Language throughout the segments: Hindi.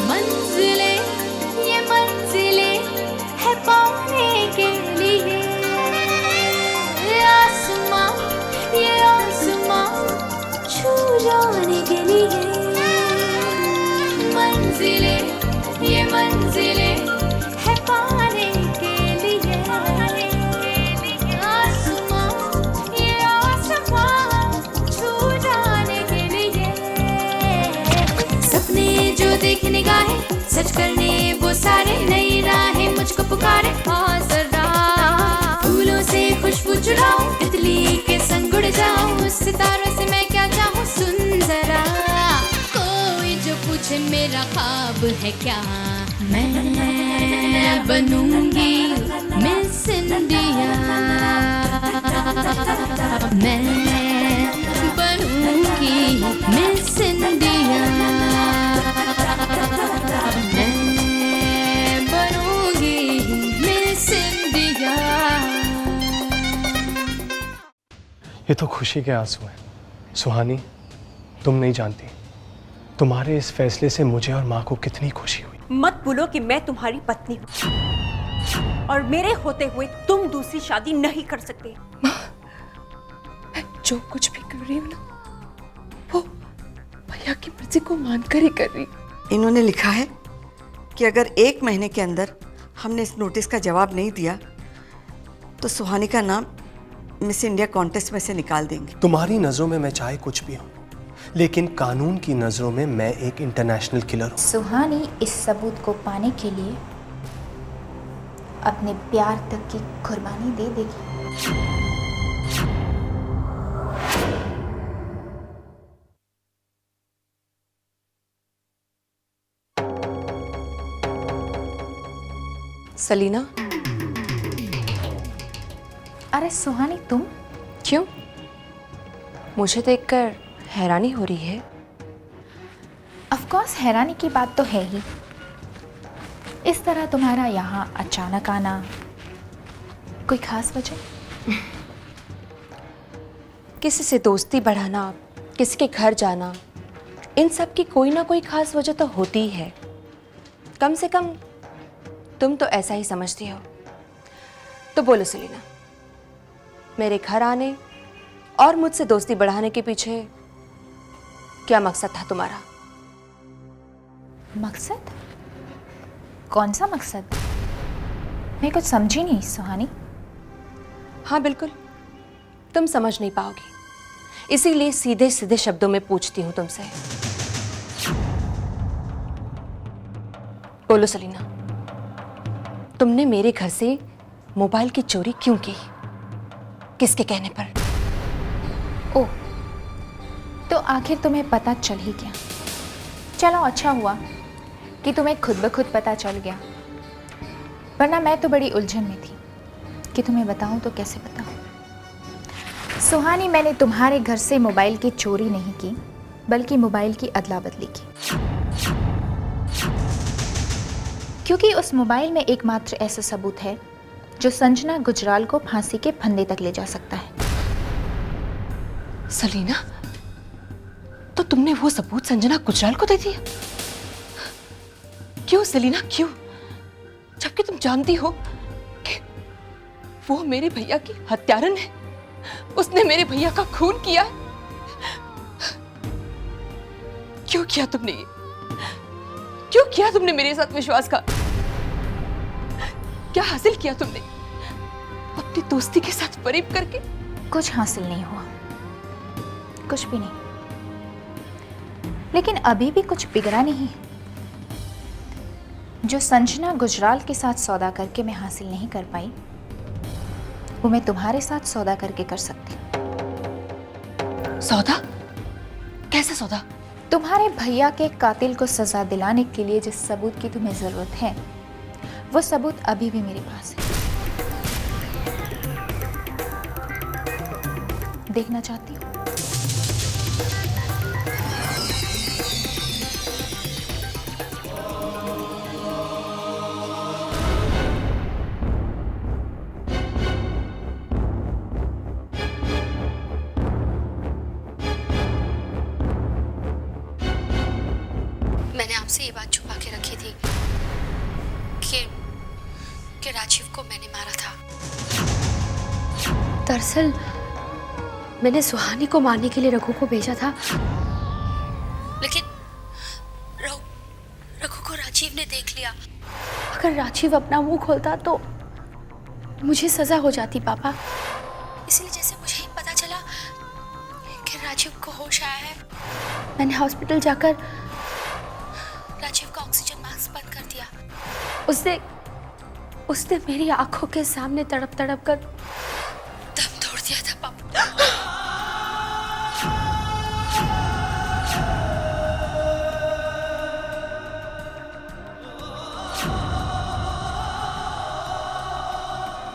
मंजिले ये मंजिले है पाने के लिए, आसमां ये आसमां छू जाने के लिए। मंजिले ये मंजिले है पाने के लिए, आसमां ये आसमां छू जाने के लिए। सपने जो देख निगाहें सच करने वो सारे, नई राहें मुझको पुकारे। हाँ जरा फूलों से खुशबू चुराऊं, तितली के संग उड़ जाऊं, सितारों से मैं क्या चाहूं। सुन जरा कोई जो पूछे मेरा ख्वाब है क्या, मैं बनूंगी मिस इंडिया, मैं बनूंगी मिस इंडिया, मैं बनूंगी मिस इंडिया। ये तो खुशी के आंसू हैं। सुहानी, तुम नहीं जानती तुम्हारे इस फैसले से मुझे और माँ को कितनी खुशी हुई। मत भूलो कि मैं तुम्हारी पत्नी हूँ और मेरे होते हुए तुम दूसरी शादी नहीं कर सकते। मैं जो कुछ भी कर रही हूँ ना, वो भैया की मर्जी को मानकर ही कर रही हूँ। इन्होंने लिखा है कि अगर 1 महीने के अंदर हमने इस नोटिस का जवाब नहीं दिया तो सुहानी का नाम मिस इंडिया कॉन्टेस्ट में से निकाल देंगे। तुम्हारी नजरों में मैं चाहे कुछ भी हूँ, लेकिन कानून की नजरों में मैं एक इंटरनेशनल किलर हूँ। सुहानी इस सबूत को पाने के लिए अपने प्यार तक की कुर्बानी दे देगी। सलीना, अरे सुहानी तुम? क्यों? मुझे देखकर हैरानी हो रही है। ऑफ कोर्स हैरानी की बात तो है ही। इस तरह तुम्हारा यहाँ अचानक आना, कोई खास वजह? किसी से दोस्ती बढ़ाना, किसी के घर जाना, इन सब की कोई ना कोई खास वजह तो होती ही है। कम से कम तुम तो ऐसा ही समझती हो। तो बोलो सलीना, मेरे घर आने और मुझसे दोस्ती बढ़ाने के पीछे क्या मकसद था तुम्हारा? मकसद? कौन सा मकसद? मैं कुछ समझी नहीं सुहानी। हाँ बिल्कुल, तुम समझ नहीं पाओगी, इसीलिए सीधे सीधे शब्दों में पूछती हूं तुमसे। बोलो सलीना, तुमने मेरे घर से मोबाइल की चोरी क्यों की? किसके कहने पर? ओह, तो आखिर तुम्हें पता चल ही गया। चलो अच्छा हुआ कि तुम्हें खुद ब खुद पता चल गया, वरना मैं तो बड़ी उलझन में थी कि तुम्हें बताऊं तो कैसे बताऊं। सुहानी, मैंने तुम्हारे घर से मोबाइल की चोरी नहीं की, बल्कि मोबाइल की अदला बदली की, क्योंकि उस मोबाइल में एकमात्र ऐसा सबूत है जो संजना गुजराल को फांसी के फंदे तक ले जा सकता है। सलीना, तो तुमने वो सबूत संजना गुजराल को दे दिया? क्यों सलीना, क्यों? जबकि तुम जानती हो कि वो मेरे भैया की हत्यारन है, उसने मेरे भैया का खून किया है। क्यों किया तुमने ये? क्यों किया तुमने मेरे साथ विश्वासघात? क्या हासिल किया तुमने अपनी दोस्ती के साथ फरेब करके? कुछ हासिल नहीं हुआ, कुछ भी नहीं। लेकिन अभी भी कुछ बिगड़ा नहीं है। जो संजना गुजराल के साथ सौदा करके मैं हासिल नहीं कर पाई, वो मैं तुम्हारे साथ सौदा करके कर सकती हूँ। सौदा? कैसा सौदा? तुम्हारे भैया के कातिल को सजा दिलाने के लिए जिस सबूत की तुम्हें जरूरत है, वो सबूत अभी भी मेरे पास है। देखना चाहती हो? राजीव को मैंने मारा था। दरअसल मैंने सुहानी को मारने के लिए रघु को भेजा था, लेकिन रघु को राजीव ने देख लिया। अगर राजीव अपना मुंह खोलता तो मुझे सजा हो जाती पापा। इसलिए जैसे मुझे ही पता चला कि राजीव को होश आया है, मैंने हॉस्पिटल जाकर राजीव का ऑक्सीजन मास्क बंद कर दिया। उसने मेरी आंखों के सामने तड़प तड़प कर दम तोड़ दिया था पापा।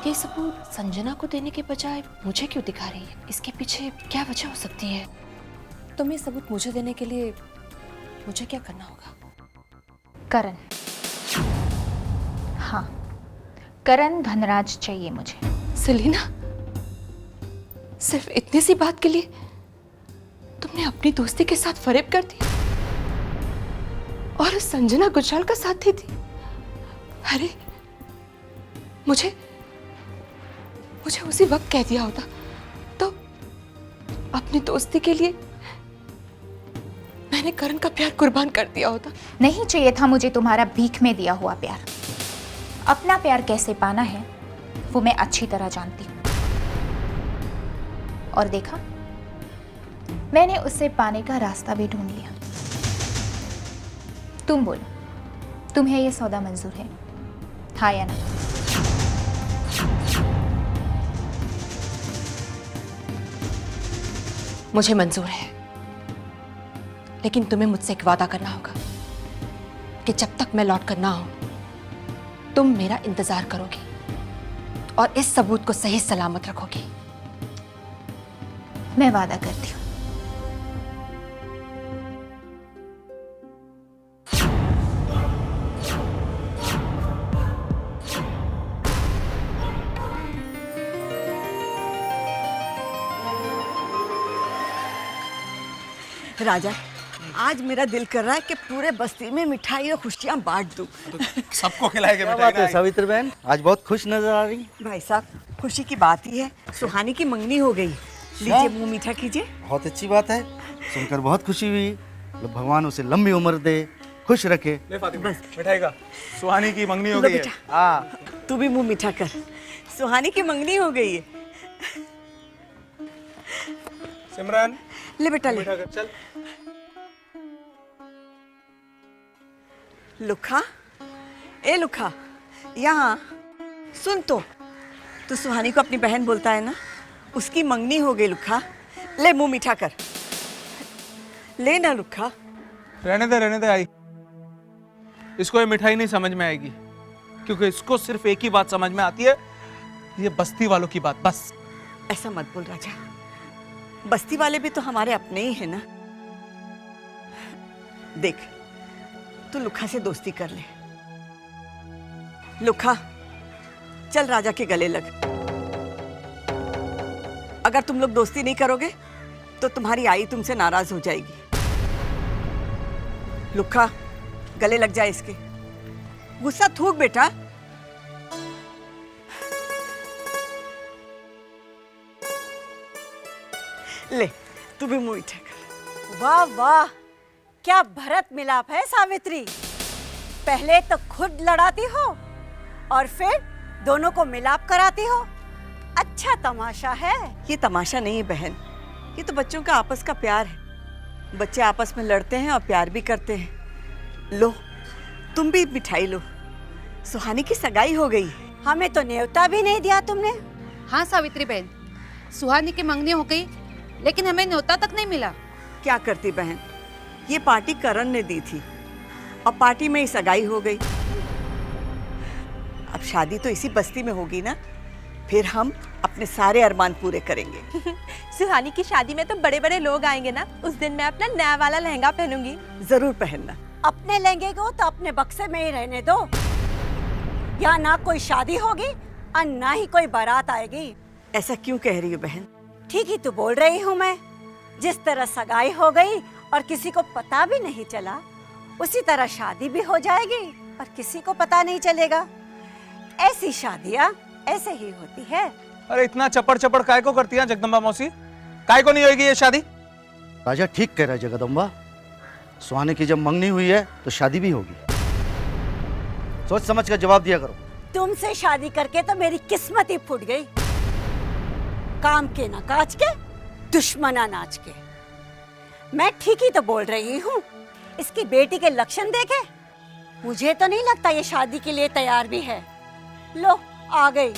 ये सबूत संजना को देने के बजाय मुझे क्यों दिखा रही है? इसके पीछे क्या वजह हो सकती है? तुम ये सबूत मुझे देने के लिए मुझे क्या करना होगा? करण, हाँ, करण धनराज चाहिए मुझे। सेलिना, सिर्फ इतनी सी बात के लिए तुमने अपनी दोस्ती के साथ फरेब कर दी और संजना गुजराल का साथ दी थी। अरे मुझे उसी वक्त कह दिया होता तो अपनी दोस्ती के लिए मैंने करण का प्यार कुर्बान कर दिया होता। नहीं चाहिए था मुझे तुम्हारा भीख में दिया हुआ प्यार। अपना प्यार कैसे पाना है वो मैं अच्छी तरह जानती हूँ, और देखा, मैंने उससे पाने का रास्ता भी ढूंढ लिया। तुम बोलो, तुम्हें यह सौदा मंजूर है, हाँ या ना? मुझे मंजूर है, लेकिन तुम्हें मुझसे एक वादा करना होगा कि जब तक मैं लौट कर ना आऊं तुम मेरा इंतजार करोगी और इस सबूत को सही सलामत रखोगी। मैं वादा करती हूँ। राजा, आज मेरा दिल कर रहा है कि पूरे बस्ती में मिठाई और खुशियाँ बांट दूं। सबको खिलाएंगे क्या मिठाई बात है सावित्री बहन, आज बहुत खुश नजर आ रही। भाई साहब, खुशी की बात ही है, सुहानी की मंगनी हो गई। लीजिए, मुंह मीठा कीजिए। बहुत अच्छी बात है, सुनकर बहुत खुशी हुई। भगवान उसे लंबी उम्र दे, खुश रखे। ले फातिमा, मिठाई का सुहानी की मंगनी हो लो गई है। बेटा। हाँ, तू भी मुंह मीठा कर, सुहानी की मंगनी हो गई है। सिमरन ले बेटा ले। मिठा कर, चल। लुखा, ए लुखा, यहाँ सुन। तू सुहानी को अपनी बहन बोलता है ना, उसकी मंगनी हो गई लुखा। ले मुंह मीठा कर, ले ना लुखा। रहने दे आई। इसको ये मिठाई नहीं समझ में आएगी, क्योंकि इसको सिर्फ एक ही बात समझ में आती है, ये बस्ती वालों की बात, बस। ऐसा मत बोल राजा, बस्ती वाले भी तो हमारे अपने ही है ना। देख, तू लुखा से दोस्ती कर ले। लुखा, चल राजा के गले लग। अगर तुम लोग दोस्ती नहीं करोगे तो तुम्हारी आई तुमसे नाराज हो जाएगी। लुखा, गले लग जाए इसके। गुस्सा थूक बेटा। ले, तू भी मुंह मीठा कर। वाह वाह, क्या भरत मिलाप है सावित्री। पहले तो खुद लड़ाती हो और फिर दोनों को मिलाप कराती हो। अच्छा तमाशा है। ये तमाशा नहीं है बहन, ये तो बच्चों का आपस का प्यार है। बच्चे आपस में लड़ते हैं और प्यार भी करते हैं। लो, तुम भी मिठाई लो। सुहानी की सगाई हो गई। हमें तो न्योता भी नहीं दिया तुमने। हाँ सावित्री बहन, सुहानी की मंगनी हो गई, लेकिन हमें न्योता तक नहीं मिला। क्या करती बहन, ये पार्टी करण ने दी थी और पार्टी में ही सगाई हो गई। अब शादी तो इसी बस्ती में होगी ना, फिर हम अपने सारे अरमान पूरे करेंगे। सुहानी की शादी में तो बड़े बड़े लोग आएंगे ना, उस दिन मैं अपना नया वाला लहंगा पहनूंगी। जरूर पहनना। अपने लहंगे को तो अपने बक्से में ही रहने दो। यहाँ ना कोई शादी होगी और ना ही कोई बारात आएगी। ऐसा क्यों कह रही हो बहन? ठीक ही तो बोल रही हूँ मैं। जिस तरह सगाई हो गई और किसी को पता भी नहीं चला, उसी तरह शादी भी हो जाएगी और किसी को पता नहीं चलेगा। ऐसी शादियां ऐसे ही होती है। अरे इतना चपड़ चपड़ काय को करती है जगदम्बा मौसी? काय को नहीं होगी ये शादी? राजा ठीक कह रहा है जगदम्बा। सुहानी की जब मंगनी हुई है तो शादी भी होगी। सोच समझ कर जवाब दिया करो। तुमसे शादी करके तो मेरी किस्मत ही फूट गई। काम के ना काज के, दुश्मना नाच के। मैं ठीक ही तो बोल रही हूँ। इसकी बेटी के लक्षण देखे, मुझे तो नहीं लगता ये शादी के लिए तैयार भी है। लो आ गई।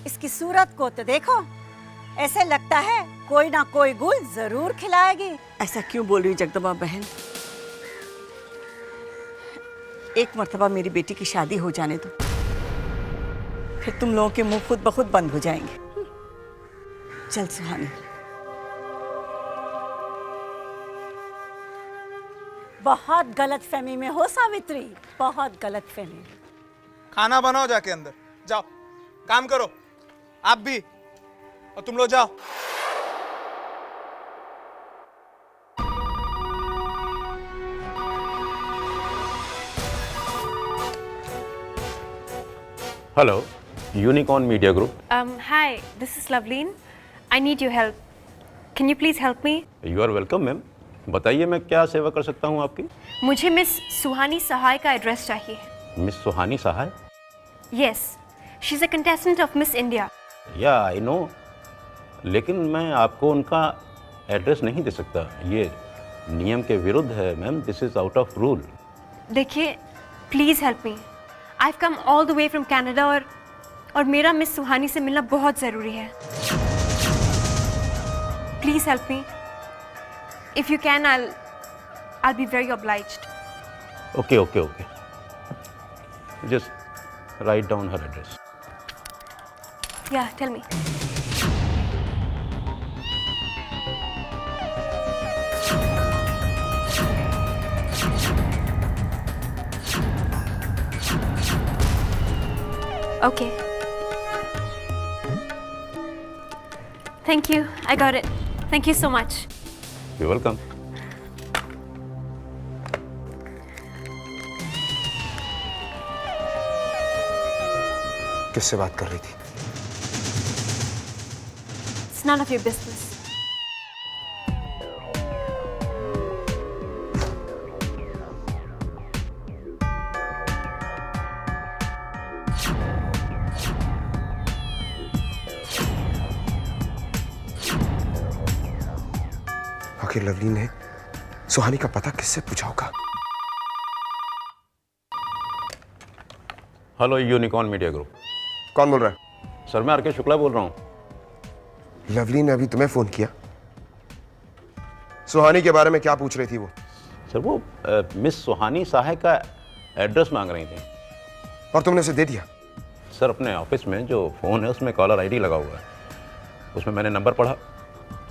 इसकी सूरत को तो देखो, ऐसे लगता है कोई ना कोई गुल जरूर खिलाएगी। ऐसा क्यों बोल रही जगदम्बा बहन? एक मर्तबा मेरी बेटी की शादी हो जाने दो, फिर तुम लोगों के मुंह खुद ब खुद बंद हो जाएंगे। चल सुहानी। बहुत गलतफहमी में हो सावित्री, बहुत गलतफहमी। खाना बनाओ जाके अंदर जाओ, काम करो आप भी, और तुम लोग जाओ। Hello, Unicorn Media Group. Hi, this is Loveleen. I need your help. Can you please help me? You are welcome, ma'am. बताइए मैं क्या सेवा कर सकता हूँ आपकी? मुझे मिस सुहानी सहाय का एड्रेस चाहिए। Miss Suhani Sahay? Yes, she's a contestant of Miss India. या आई नो, लेकिन मैं आपको उनका एड्रेस नहीं दे सकता। ये नियम के विरुद्ध है ma'am. This is out of rule. देखिए, please help me. I've come all the way from Canada और मेरा मिस सुहानी से मिलना बहुत ज़रूरी है। Please help me. If you can, I'll be very obliged. Okay. Just write down her address. Yeah, tell me. Okay. Thank you. I got it. Thank you so much. You're welcome. किससे बात कर रही थी? It's none of your business. आखिर लवलीन ने सुहानी का पता किससे पूछा होगा? Hello unicorn media group. कौन बोल रहा है? सर मैं आर.के. शुक्ला बोल रहा हूँ। लवलीन ने अभी तुम्हें फोन किया? सुहानी के बारे में क्या पूछ रही थी वो? सर वो मिस सुहानी सहाय का एड्रेस मांग रही थी। और तुमने उसे दे दिया? सर अपने ऑफिस में जो फ़ोन है उसमें कॉलर आईडी लगा हुआ है, उसमें मैंने नंबर पढ़ा,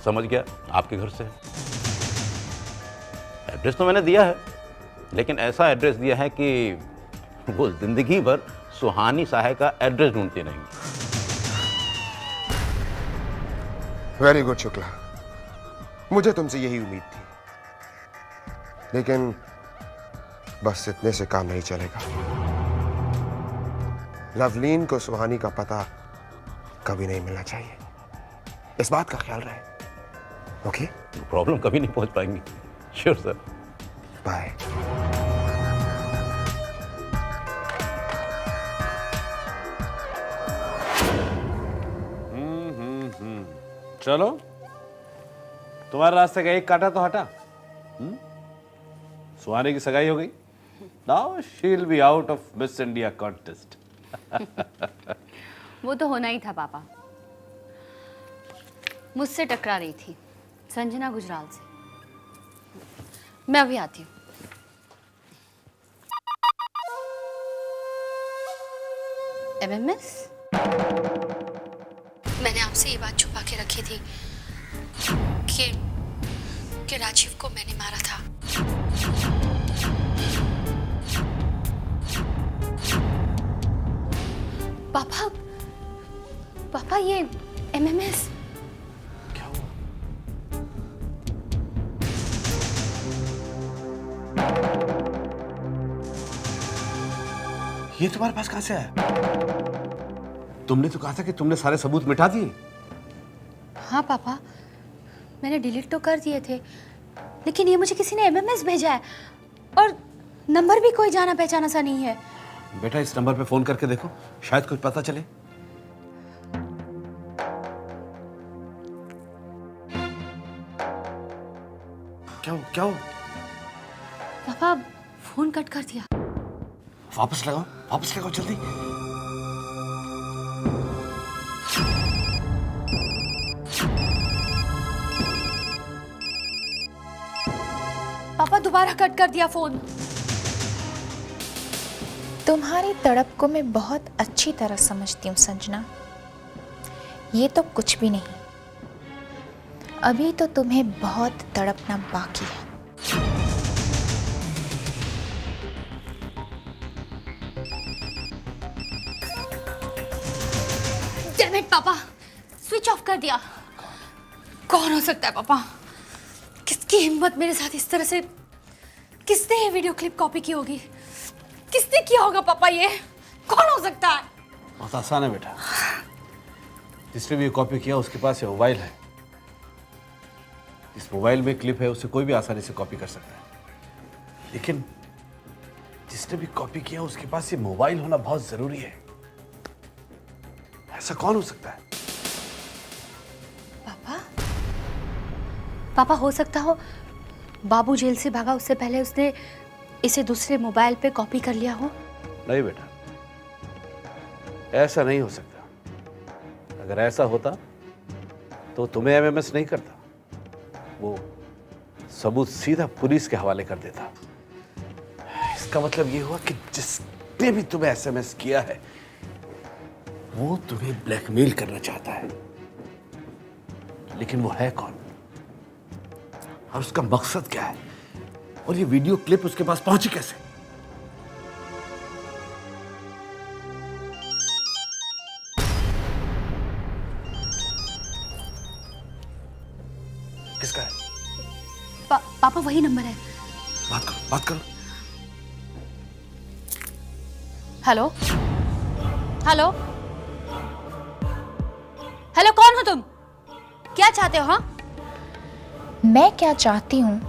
समझ गया आपके घर से। एड्रेस तो मैंने दिया है, लेकिन ऐसा एड्रेस दिया है कि वो जिंदगी भर सुहानी सहाय का एड्रेस ढूंढती रहेंगी। वेरी गुड शुक्ला, मुझे तुमसे यही उम्मीद थी, लेकिन बस इतने से काम नहीं चलेगा। लवलीन को सुहानी का पता कभी नहीं मिलना चाहिए, इस बात का ख्याल रहे। ओके? प्रॉब्लम कभी नहीं पहुंच पाएंगी। Sure sir. बाय। चलो, तुम्हारे रास्ते का एक कांटा तो हटा। सुहानी की सगाई हो गई। Now she will be out of miss India contest. वो तो होना ही था पापा। मुझसे टकरा रही थी संजना गुजराल से। मैं अभी आती हूँ। एमएमएस, मैंने आपसे ये बात छुपा के रखी थी कि राजीव को मैंने मारा था। पापा ये एमएमएस क्या हुआ? ये तुम्हारे पास कहां से आया? तुमने तो कहा था कि तुमने सारे सबूत मिटा दिए। हाँ पापा, मैंने डिलीट तो कर दिए थे, लेकिन ये मुझे किसी ने एमएमएस भेजा है और नंबर भी कोई जाना पहचाना सा नहीं है। बेटा इस नंबर पे फोन करके देखो, शायद कुछ पता चले। क्या हो? पापा फोन कट कर दिया। वापस लगाओ जल्दी। पापा दोबारा कट कर दिया फोन। तुम्हारी तड़प को मैं बहुत अच्छी तरह समझती हूँ संजना। ये तो कुछ भी नहीं, अभी तो तुम्हें बहुत तड़पना बाकी है। डैम इट पापा, स्विच ऑफ कर दिया। कौन हो सकता है पापा? किसकी हिम्मत मेरे साथ इस तरह से? किसने ये वीडियो क्लिप कॉपी की होगी? किसने किया होगा पापा? ये कौन हो सकता है? बहुत आसान है बेटा, जिसने भी ये कॉपी किया उसके पास ये मोबाइल है। इस मोबाइल में क्लिप है, उसे कोई भी आसानी से कॉपी कर सकता है। लेकिन जिसने भी कॉपी किया उसके पास ये मोबाइल होना बहुत जरूरी है। ऐसा कौन हो सकता है? पापा हो सकता हो बाबू जेल से भागा, उससे पहले उसने इसे दूसरे मोबाइल पे कॉपी कर लिया हो। नहीं बेटा, ऐसा नहीं हो सकता। अगर ऐसा होता तो तुम्हें एमएमएस नहीं करता, वो सबूत सीधा पुलिस के हवाले कर देता। इसका मतलब ये हुआ कि जिसने भी तुम्हें एसएमएस किया है वो तुम्हें ब्लैकमेल करना चाहता है। लेकिन वो है कौन और उसका मकसद क्या है, और ये वीडियो क्लिप उसके पास पहुंची कैसे? किसका है? पापा वही नंबर है। बात करो। हेलो हेलो हेलो, कौन हो तुम? क्या चाहते हो? हाँ, मैं क्या चाहती हूँ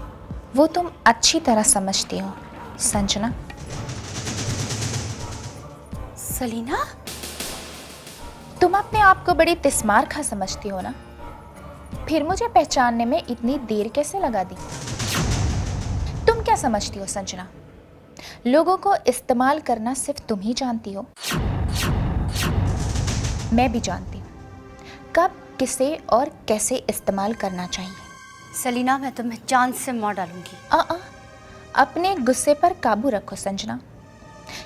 वो तुम अच्छी तरह समझती हो संजना। सलीना, तुम अपने आप को बड़ी तिस्मार खा समझती हो ना, फिर मुझे पहचानने में इतनी देर कैसे लगा दी? तुम क्या समझती हो संजना? लोगों को इस्तेमाल करना सिर्फ तुम ही जानती हो। मैं भी जानती हूँ कब, किसे और कैसे इस्तेमाल करना चाहिए। सलीना, मैं तुम्हें चांद से मार डालूंगी। अपने गुस्से पर काबू रखो संजना,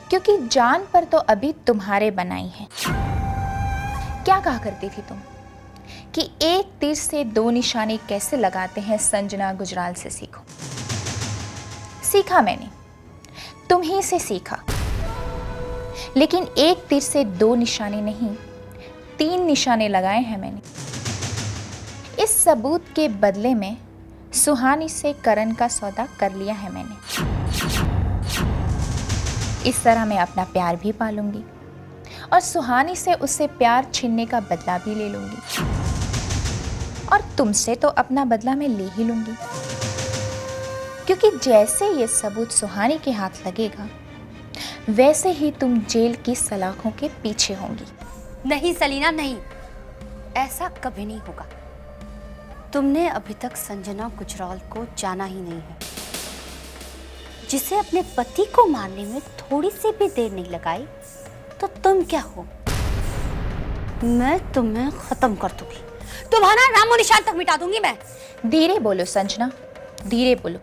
क्योंकि जान पर तो अभी तुम्हारे बनाई है। क्या कहा करती थी तुम कि एक तीर से दो निशाने कैसे लगाते हैं? संजना गुजराल से सीखो। सीखा मैंने, तुम्हीं से सीखा। लेकिन एक तीर से दो निशाने नहीं, 3 निशाने लगाए हैं मैंने। इस सबूत के बदले में सुहानी से करण का सौदा कर लिया है मैंने। इस तरह मैं अपना प्यार भी पालूंगी और सुहानी से उससे प्यार छीनने का बदला भी ले लूंगी, और तुमसे तो अपना बदला मैं ले ही लूंगी, क्योंकि जैसे ये सबूत सुहानी के हाथ लगेगा वैसे ही तुम जेल की सलाखों के पीछे होंगी। नहीं सलीना, नहीं, ऐसा कभी नहीं होगा। तुमने अभी तक संजना गुजराल को जाना ही नहीं है, जिसे अपने पति को मारने में थोड़ी सी भी देर नहीं लगाई तो तुम क्या हो? मैं तुम्हें खत्म कर दूंगी, तुम्हारा नामो निशान तक मिटा दूंगी मैं। धीरे बोलो संजना, धीरे बोलो।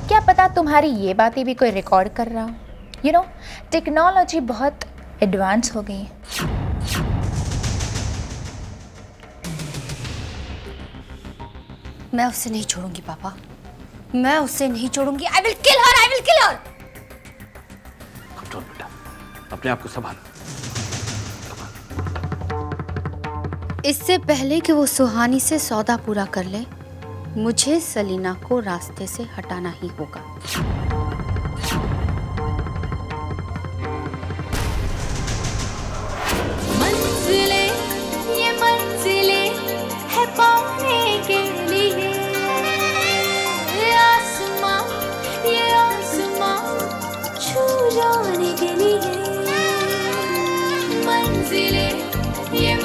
क्या पता तुम्हारी ये बातें भी कोई रिकॉर्ड कर रहा हो। यू नो, टेक्नोलॉजी बहुत एडवांस हो गई है। मैं उसे नहीं छोड़ूंगी पापा, मैं उसे नहीं छोड़ूंगी। I will kill her, I will kill her. Control बेटा, अपने आप को संभालो। इससे पहले कि वो सुहानी से सौदा पूरा कर ले, मुझे सलीना को रास्ते से हटाना ही होगा।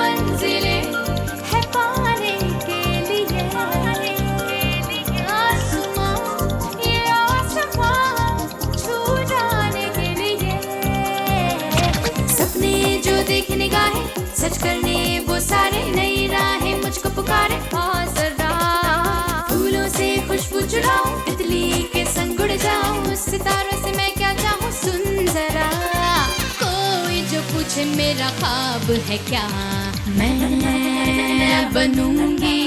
मंजिलें है पाने के लिए, आसमां ये आसमां छू जाने के लिए। सपने जो देख निगाहें सच करने वो सारे, नई राहें मुझको पुकारे। हाँ जरा फूलों से खुशबू चुराऊं, तितली के संग उड़ जाऊं, सितारों से मैं क्या चाहूं। सुन जरा कोई जो पूछे मेरा ख्वाब है क्या, मैं बनूंगी